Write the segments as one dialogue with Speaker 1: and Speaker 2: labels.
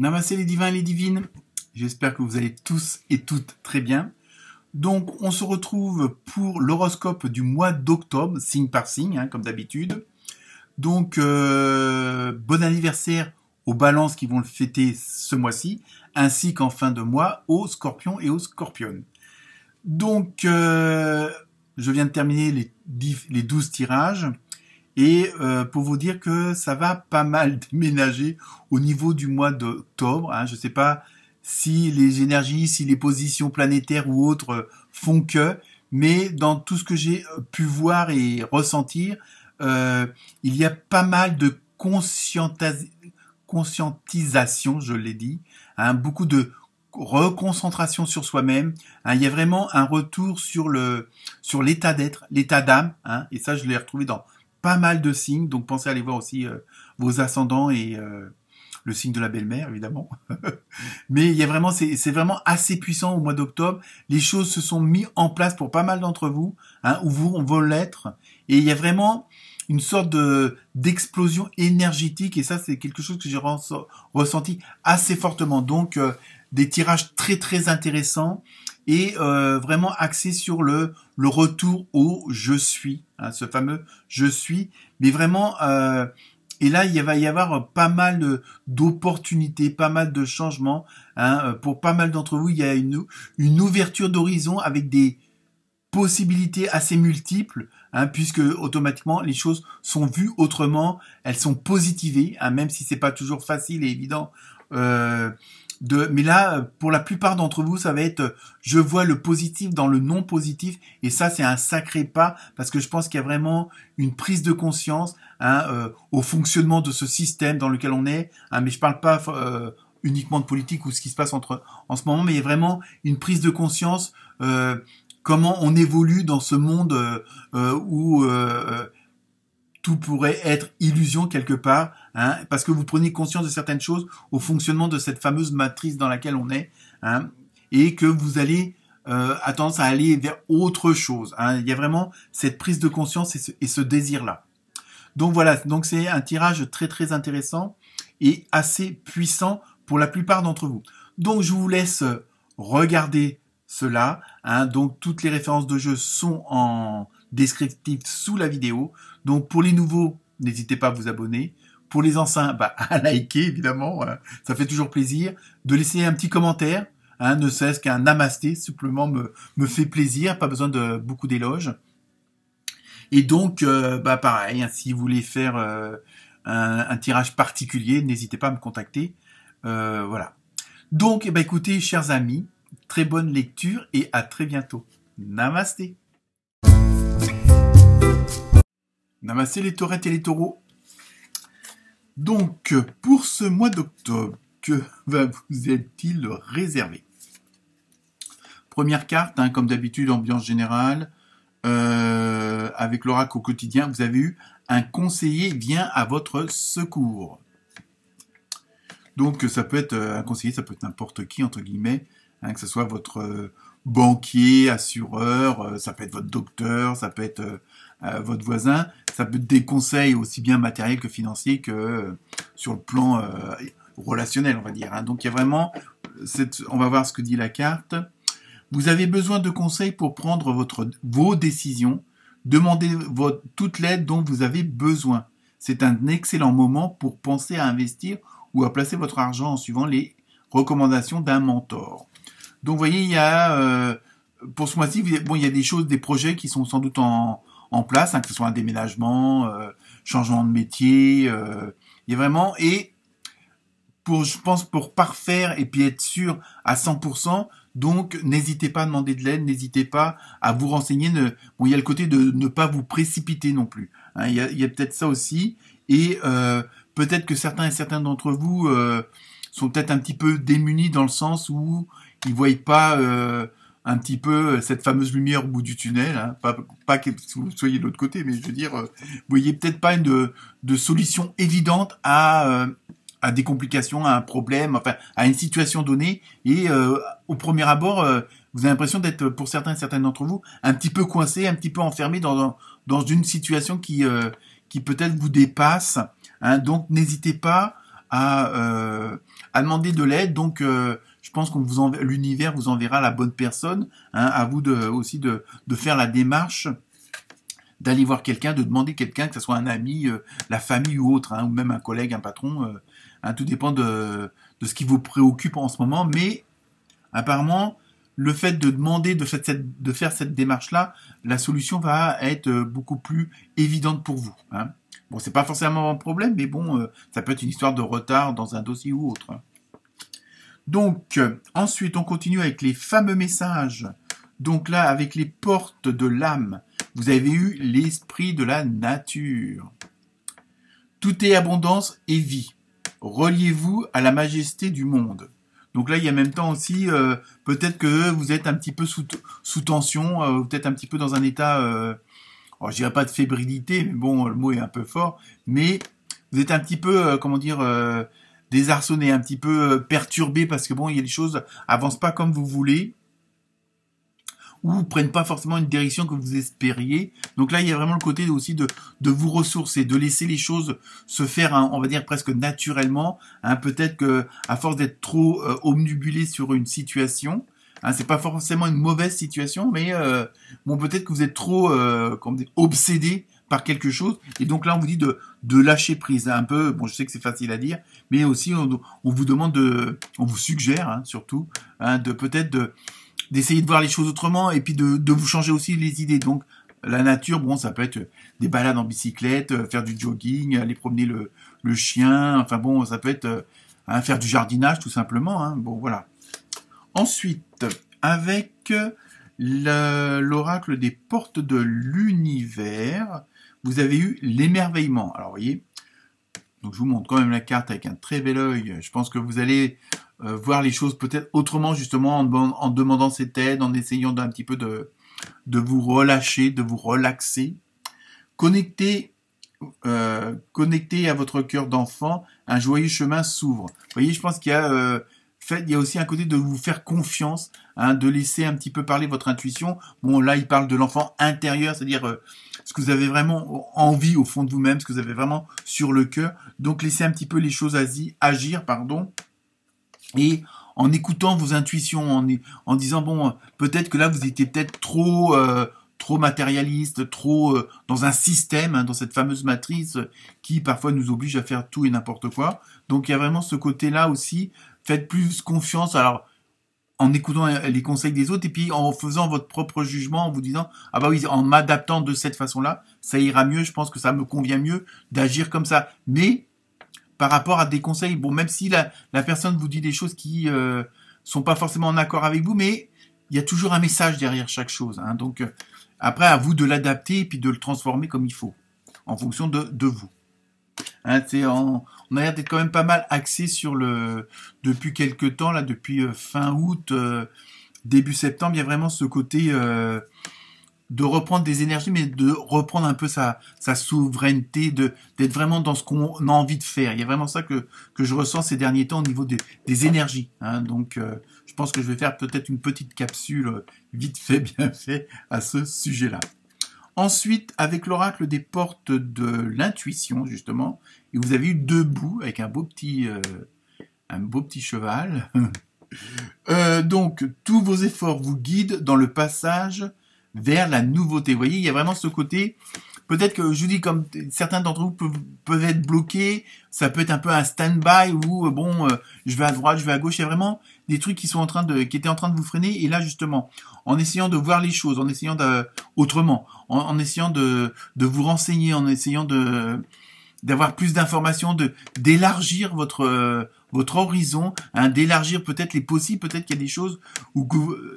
Speaker 1: Namaste les divins et les divines, j'espère que vous allez tous et toutes très bien. Donc on se retrouve pour l'horoscope du mois d'octobre, signe par signe, comme d'habitude. Donc bon anniversaire aux balances qui vont le fêter ce mois-ci, ainsi qu'en fin de mois aux scorpions et aux scorpionnes. Donc je viens de terminer les 12 tirages. Et pour vous dire que ça va pas mal déménager au niveau du mois d'octobre. Je ne sais pas si les énergies, si les positions planétaires ou autres font que, mais dans tout ce que j'ai pu voir et ressentir, il y a pas mal de conscientisation, je l'ai dit, beaucoup de reconcentration sur soi-même. Il y a vraiment un retour sur l'état d'être, l'état d'âme, et ça je l'ai retrouvé dans pas mal de signes, donc pensez à aller voir aussi vos ascendants et le signe de la belle-mère, évidemment. Mais il y a vraiment, c'est vraiment assez puissant au mois d'octobre. Les choses se sont mises en place pour pas mal d'entre vous, ou vous vont l'être. Et il y a vraiment une sorte d'explosion énergétique, et ça, c'est quelque chose que j'ai ressenti assez fortement. Donc, des tirages très, très intéressants, et vraiment axé sur le retour au « je suis », ce fameux « je suis », mais vraiment, et là, il va y avoir pas mal d'opportunités, pas mal de changements, pour pas mal d'entre vous, il y a une ouverture d'horizon avec des possibilités assez multiples, puisque automatiquement, les choses sont vues autrement, elles sont positivées, même si c'est pas toujours facile et évident, mais là, pour la plupart d'entre vous, ça va être je vois le positif dans le non positif, et ça c'est un sacré pas, parce que je pense qu'il y a vraiment une prise de conscience au fonctionnement de ce système dans lequel on est, mais je parle pas uniquement de politique ou ce qui se passe en ce moment, mais il y a vraiment une prise de conscience comment on évolue dans ce monde où tout pourrait être illusion quelque part, parce que vous prenez conscience de certaines choses au fonctionnement de cette fameuse matrice dans laquelle on est, et que vous allez à tendance à aller vers autre chose. Il y a vraiment cette prise de conscience et ce désir-là. Donc voilà, donc c'est un tirage très très intéressant et assez puissant pour la plupart d'entre vous. Donc je vous laisse regarder cela. Donc toutes les références de jeu sont en descriptif sous la vidéo. Donc pour les nouveaux, n'hésitez pas à vous abonner. Pour les anciens, à liker évidemment, ça fait toujours plaisir. De laisser un petit commentaire, ne serait-ce qu'un namasté, simplement me fait plaisir, pas besoin de beaucoup d'éloges. Et donc, pareil, si vous voulez faire un tirage particulier, n'hésitez pas à me contacter. Voilà. Donc, écoutez, chers amis, très bonne lecture et à très bientôt. Namasté. Namasté les taurettes et les taureaux. Donc, pour ce mois d'octobre, que vous est-il réservé? Première carte, comme d'habitude, ambiance générale, avec l'oracle au quotidien, vous avez eu un conseiller vient à votre secours. Donc, ça peut être un conseiller, ça peut être n'importe qui, entre guillemets, que ce soit votre banquier, assureur, ça peut être votre docteur, ça peut être votre voisin, ça peut être des conseils aussi bien matériels que financiers que sur le plan relationnel, on va dire. Donc il y a vraiment, on va voir ce que dit la carte. Vous avez besoin de conseils pour prendre vos décisions, demandez toute l'aide dont vous avez besoin. C'est un excellent moment pour penser à investir ou à placer votre argent en suivant les recommandations d'un mentor. Donc vous voyez, il y a pour ce mois-ci, il y a des choses, des projets qui sont sans doute en place, que ce soit un déménagement, changement de métier, il y a vraiment, et je pense pour parfaire et puis être sûr à 100%, donc n'hésitez pas à demander de l'aide, n'hésitez pas à vous renseigner, il y a le côté de ne pas vous précipiter non plus, il y a peut-être ça aussi, et peut-être que certains et certaines d'entre vous sont peut-être un petit peu démunis dans le sens où ils voient pas un petit peu cette fameuse lumière au bout du tunnel, pas que vous soyez de l'autre côté, mais je veux dire, vous voyez peut-être pas de solution évidente à des complications, à un problème, enfin à une situation donnée, et au premier abord, vous avez l'impression d'être, pour certains et certaines d'entre vous, un petit peu coincé, un petit peu enfermé dans une situation qui peut-être vous dépasse. Donc n'hésitez pas à à demander de l'aide. Donc, je pense qu'on l'univers vous enverra la bonne personne. Hein, à vous aussi de faire la démarche d'aller voir quelqu'un, de demander quelqu'un, que ce soit un ami, la famille ou autre, hein, ou même un collègue, un patron. Hein, tout dépend de ce qui vous préoccupe en ce moment. Mais apparemment, le fait de demander, de faire cette démarche-là, la solution va être beaucoup plus évidente pour vous. Hein. Bon, c'est pas forcément un problème, mais bon, ça peut être une histoire de retard dans un dossier ou autre. Hein. Donc, ensuite, on continue avec les fameux messages. Donc là, avec les portes de l'âme, vous avez eu l'esprit de la nature. Tout est abondance et vie. Reliez-vous à la majesté du monde. Donc là, il y a en même temps aussi, peut-être que vous êtes un petit peu sous tension, peut-être un petit peu dans un état, je dirais pas de fébrilité, mais bon, le mot est un peu fort, mais vous êtes un petit peu, désarçonné, un petit peu perturbé, parce que bon, il y a des choses avancent pas comme vous voulez, ou prennent pas forcément une direction que vous espériez. Donc là, il y a vraiment le côté aussi de vous ressourcer, de laisser les choses se faire, hein, on va dire presque naturellement. Hein, peut-être que à force d'être trop omnibulé sur une situation, hein, c'est pas forcément une mauvaise situation, mais bon, peut-être que vous êtes trop obsédé par quelque chose, et donc là on vous dit de lâcher prise un peu. Bon, je sais que c'est facile à dire, mais aussi on vous demande on vous suggère, hein, surtout, hein, d'essayer de voir les choses autrement, et puis de vous changer aussi les idées. Donc la nature, bon, ça peut être des balades en bicyclette, faire du jogging, aller promener le chien, enfin bon, ça peut être faire du jardinage tout simplement. Hein. Bon, voilà. Ensuite, avec l'oracle des portes de l'univers, vous avez eu l'émerveillement. Alors, vous voyez, donc je vous montre quand même la carte avec un très bel œil. Je pense que vous allez voir les choses peut-être autrement, justement, en demandant cette aide, en essayant d'un petit peu de vous relâcher, de vous relaxer. Connectez à votre cœur d'enfant, un joyeux chemin s'ouvre. Vous voyez, je pense qu'il y a il y a aussi un côté de vous faire confiance, hein, de laisser un petit peu parler votre intuition. Bon, là, il parle de l'enfant intérieur, c'est-à-dire ce que vous avez vraiment envie au fond de vous-même, ce que vous avez vraiment sur le cœur. Donc, laissez un petit peu les choses agir, et en écoutant vos intuitions, en disant, bon, peut-être que là, vous étiez peut-être trop matérialiste, trop dans un système, hein, dans cette fameuse matrice qui parfois nous oblige à faire tout et n'importe quoi. Donc il y a vraiment ce côté-là aussi. Faites plus confiance, alors en écoutant les conseils des autres, et puis en faisant votre propre jugement, en vous disant ah bah oui, en m'adaptant de cette façon-là, ça ira mieux. Je pense que ça me convient mieux d'agir comme ça. Mais par rapport à des conseils, bon, même si la personne vous dit des choses qui sont pas forcément en accord avec vous, mais il y a toujours un message derrière chaque chose. Hein. Donc après, à vous de l'adapter et puis de le transformer comme il faut, en fonction de vous. Hein, on a l'air d'être quand même pas mal axé sur depuis quelques temps, là, depuis fin août, début septembre, il y a vraiment ce côté de reprendre des énergies, mais de reprendre un peu sa souveraineté, d'être vraiment dans ce qu'on a envie de faire. Il y a vraiment ça que je ressens ces derniers temps au niveau des énergies. Hein. Donc, je pense que je vais faire peut-être une petite capsule vite fait, bien fait, à ce sujet-là. Ensuite, avec l'oracle des portes de l'intuition, justement, et vous avez eu deux bouts avec un beau petit cheval. Donc, tous vos efforts vous guident dans le passage vers la nouveauté. Vous voyez, il y a vraiment ce côté. Peut-être que je vous dis, comme certains d'entre vous peuvent être bloqués, ça peut être un peu un stand-by où je vais à droite, je vais à gauche. Il y a vraiment des trucs qui étaient en train de vous freiner. Et là, justement, en essayant de voir les choses, en essayant autrement, en essayant de vous renseigner, en essayant d'avoir plus d'informations, d'élargir votre horizon, hein, d'élargir peut-être les possibles, peut-être qu'il y a des choses ou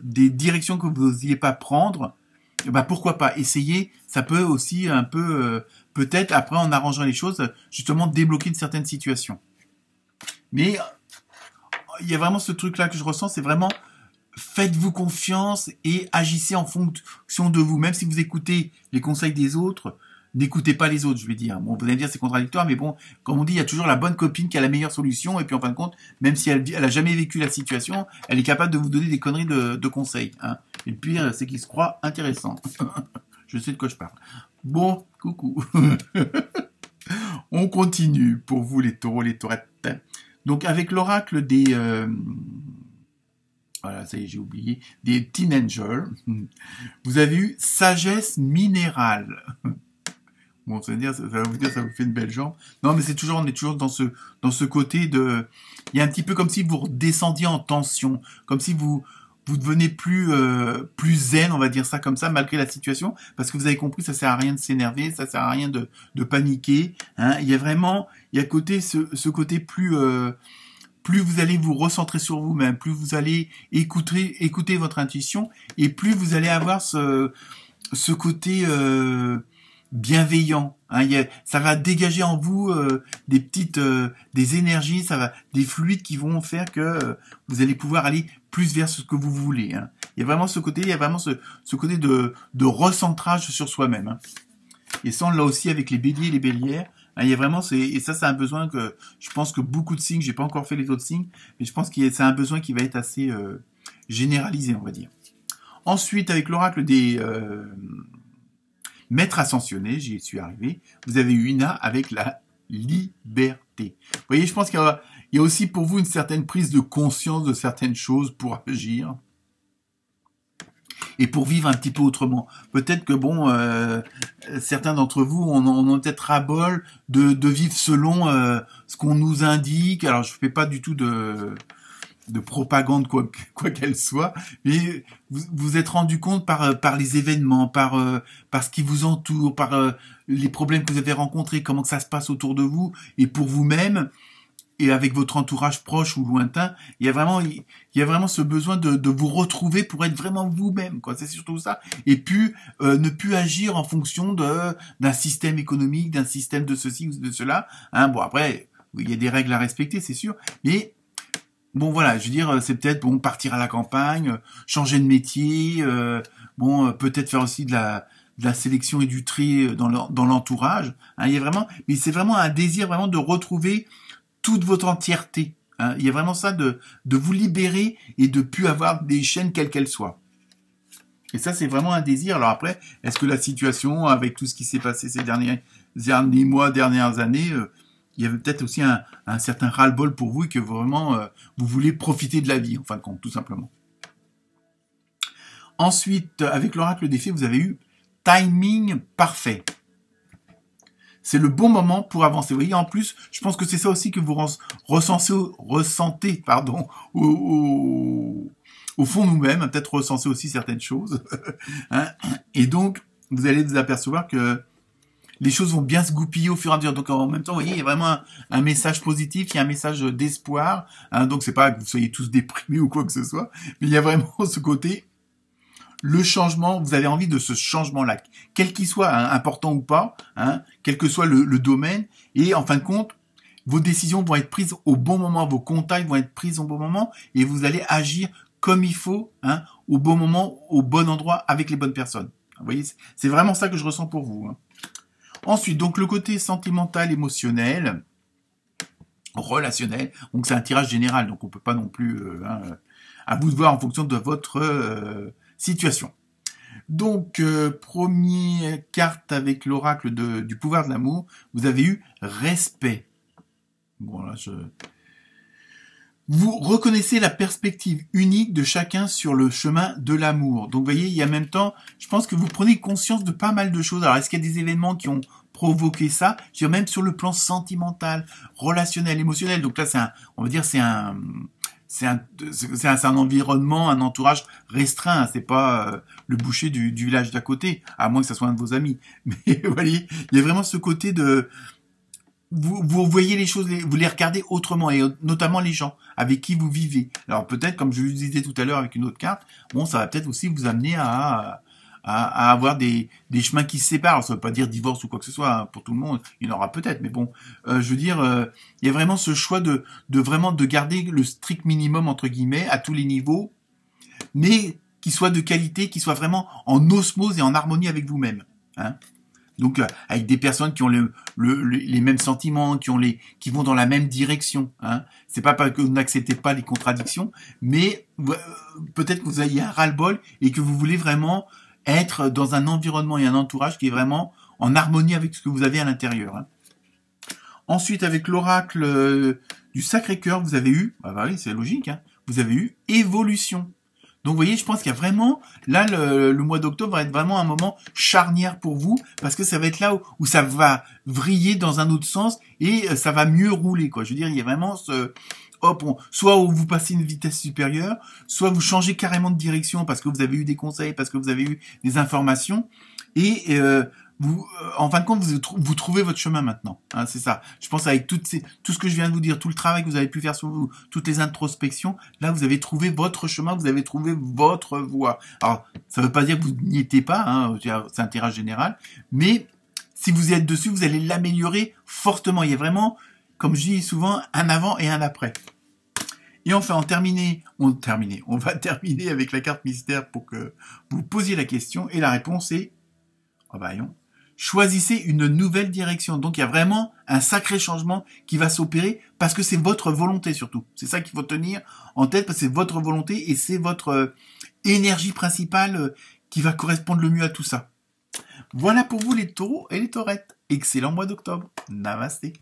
Speaker 1: des directions que vous n'osiez pas prendre. Bah pourquoi pas essayer, ça peut aussi un peu peut-être après en arrangeant les choses justement débloquer une certaine situation. Mais il y a vraiment ce truc là que je ressens, c'est vraiment faites-vous confiance et agissez en fonction de vous, même si vous écoutez les conseils des autres. N'écoutez pas les autres, je vais dire. Bon, vous allez me dire c'est contradictoire, mais bon, comme on dit, il y a toujours la bonne copine qui a la meilleure solution, et puis en fin de compte, même si elle a jamais vécu la situation, elle est capable de vous donner des conneries de conseils. Hein. Et le pire, c'est qu'il se croit intéressant. Je sais de quoi je parle. Bon, coucou. On continue pour vous les taureaux, les taurettes. Donc avec l'oracle des... voilà, ça y est, j'ai oublié. Des Teen Angels. Vous avez eu sagesse minérale. Bon, ça veut dire, ça va vous dire, ça vous fait une belle jambe. Non, mais on est toujours dans ce côté de, il y a un petit peu comme si vous redescendiez en tension, comme si vous devenez plus zen, on va dire ça comme ça, malgré la situation, parce que vous avez compris, ça sert à rien de s'énerver, ça sert à rien de paniquer, hein. Il y a ce côté plus vous allez vous recentrer sur vous-même, plus vous allez écouter votre intuition, et plus vous allez avoir ce côté, bienveillant, hein, ça va dégager en vous des énergies, des fluides qui vont faire que vous allez pouvoir aller plus vers ce que vous voulez, hein. Il y a vraiment ce côté de recentrage sur soi-même, hein. Et ça, on l'a aussi avec les béliers et les bélières, hein. Il y a vraiment et ça c'est un besoin que je pense que beaucoup de signes, j'ai pas encore fait les autres signes, mais je pense que c'est un besoin qui va être assez généralisé, on va dire. Ensuite, avec l'oracle des maître ascensionné, j'y suis arrivé, vous avez eu Ina avec la liberté. Vous voyez, je pense qu'il y a aussi pour vous une certaine prise de conscience de certaines choses pour agir et pour vivre un petit peu autrement. Peut-être que certains d'entre vous ont peut-être ras-bol de vivre selon ce qu'on nous indique. Alors, je fais pas du tout de propagande quoi qu'elle soit, mais vous êtes rendu compte par les événements, par ce qui vous entoure, par les problèmes que vous avez rencontrés, comment que ça se passe autour de vous et pour vous-même et avec votre entourage proche ou lointain, il y a vraiment ce besoin de vous retrouver pour être vraiment vous-même, quoi. C'est surtout ça. Et puis ne plus agir en fonction d'un système économique, d'un système de ceci ou de cela, hein. Bon, après il y a des règles à respecter, c'est sûr, mais bon, voilà, je veux dire, c'est peut-être partir à la campagne, changer de métier, peut-être faire aussi de la sélection et du tri dans l'entourage, hein. Il y a vraiment, mais c'est vraiment un désir vraiment de retrouver toute votre entièreté, hein. Il y a vraiment ça de vous libérer et de plus avoir des chaînes quelles qu'elles soient. Et ça, c'est vraiment un désir. Alors après, est-ce que la situation, avec tout ce qui s'est passé ces derniers mois, dernières années, il y avait peut-être aussi un certain ras-le-bol pour vous et que vraiment vous voulez profiter de la vie, en fin de compte, tout simplement. Ensuite, avec l'oracle des fées, vous avez eu timing parfait. C'est le bon moment pour avancer. Vous voyez, en plus, je pense que c'est ça aussi que vous ressentez, au fond de nous-mêmes, peut-être recenser aussi certaines choses, hein. Et donc, vous allez vous apercevoir que les choses vont bien se goupiller au fur et à mesure. Donc en même temps, vous voyez, il y a vraiment un message positif, il y a un message d'espoir, hein. Donc c'est pas que vous soyez tous déprimés ou quoi que ce soit, mais il y a vraiment ce côté, le changement, vous avez envie de ce changement-là, quel qu'il soit, hein, important ou pas, hein, quel que soit le domaine, et en fin de compte, vos décisions vont être prises au bon moment, vos contacts vont être pris au bon moment, et vous allez agir comme il faut, hein, au bon moment, au bon endroit, avec les bonnes personnes. Vous voyez, c'est vraiment ça que je ressens pour vous, hein. Ensuite, donc le côté sentimental, émotionnel, relationnel, donc c'est un tirage général, donc on peut pas non plus, à vous de voir en fonction de votre situation. Donc, première carte avec l'oracle du pouvoir de l'amour, vous avez eu respect. Bon là, vous reconnaissez la perspective unique de chacun sur le chemin de l'amour. Donc, vous voyez, il y a en même temps, je pense que vous prenez conscience de pas mal de choses. Alors, est-ce qu'il y a des événements qui ont provoqué ça? Je veux dire, même sur le plan sentimental, relationnel, émotionnel. Donc là, c'est un environnement, un entourage restreint. C'est pas le boucher du village d'à côté, à moins que ça soit un de vos amis. Mais vous voyez, il y a vraiment ce côté de vous voyez les choses, vous les regardez autrement, et notamment les gens avec qui vous vivez. Alors peut-être, comme je vous disais tout à l'heure avec une autre carte, ça va peut-être aussi vous amener à avoir des chemins qui se séparent. Alors, ça veut pas dire divorce ou quoi que ce soit, hein, pour tout le monde, il y en aura peut-être, mais bon, je veux dire, il y a vraiment ce choix de vraiment de garder le strict minimum entre guillemets à tous les niveaux, mais qui soit de qualité, qui soit vraiment en osmose et en harmonie avec vous-même, hein. Donc avec des personnes qui ont les mêmes sentiments, qui vont dans la même direction, hein. C'est pas que vous n'acceptez pas les contradictions, mais peut-être que vous ayez un ras-le-bol et que vous voulez vraiment être dans un environnement et un entourage qui est vraiment en harmonie avec ce que vous avez à l'intérieur, hein. Ensuite, avec l'oracle du Sacré-Cœur, vous avez eu, bah oui, c'est logique, hein, vous avez eu évolution. Donc, vous voyez, je pense qu'il y a vraiment, là, le mois d'octobre va être vraiment un moment charnière pour vous, parce que ça va être là où ça va vriller dans un autre sens, et ça va mieux rouler, quoi. Je veux dire, il y a vraiment hop, soit vous passez une vitesse supérieure, soit vous changez carrément de direction parce que vous avez eu des conseils, parce que vous avez eu des informations, et vous, en fin de compte, vous trouvez votre chemin maintenant. Hein, c'est ça. Je pense avec tout ce que je viens de vous dire, tout le travail que vous avez pu faire sur vous, toutes les introspections, là, vous avez trouvé votre chemin, vous avez trouvé votre voie. Alors, ça ne veut pas dire que vous n'y étiez pas, hein, c'est un tirage général, mais si vous êtes dessus, vous allez l'améliorer fortement. Il y a vraiment, comme je dis souvent, un avant et un après. Et enfin, on va terminer avec la carte mystère pour que vous posiez la question, et la réponse est, oh bah non. Choisissez une nouvelle direction. Donc il y a vraiment un sacré changement qui va s'opérer parce que c'est votre volonté surtout. C'est ça qu'il faut tenir en tête parce que c'est votre volonté et c'est votre énergie principale qui va correspondre le mieux à tout ça. Voilà pour vous les taureaux et les taurettes. Excellent mois d'octobre. Namasté.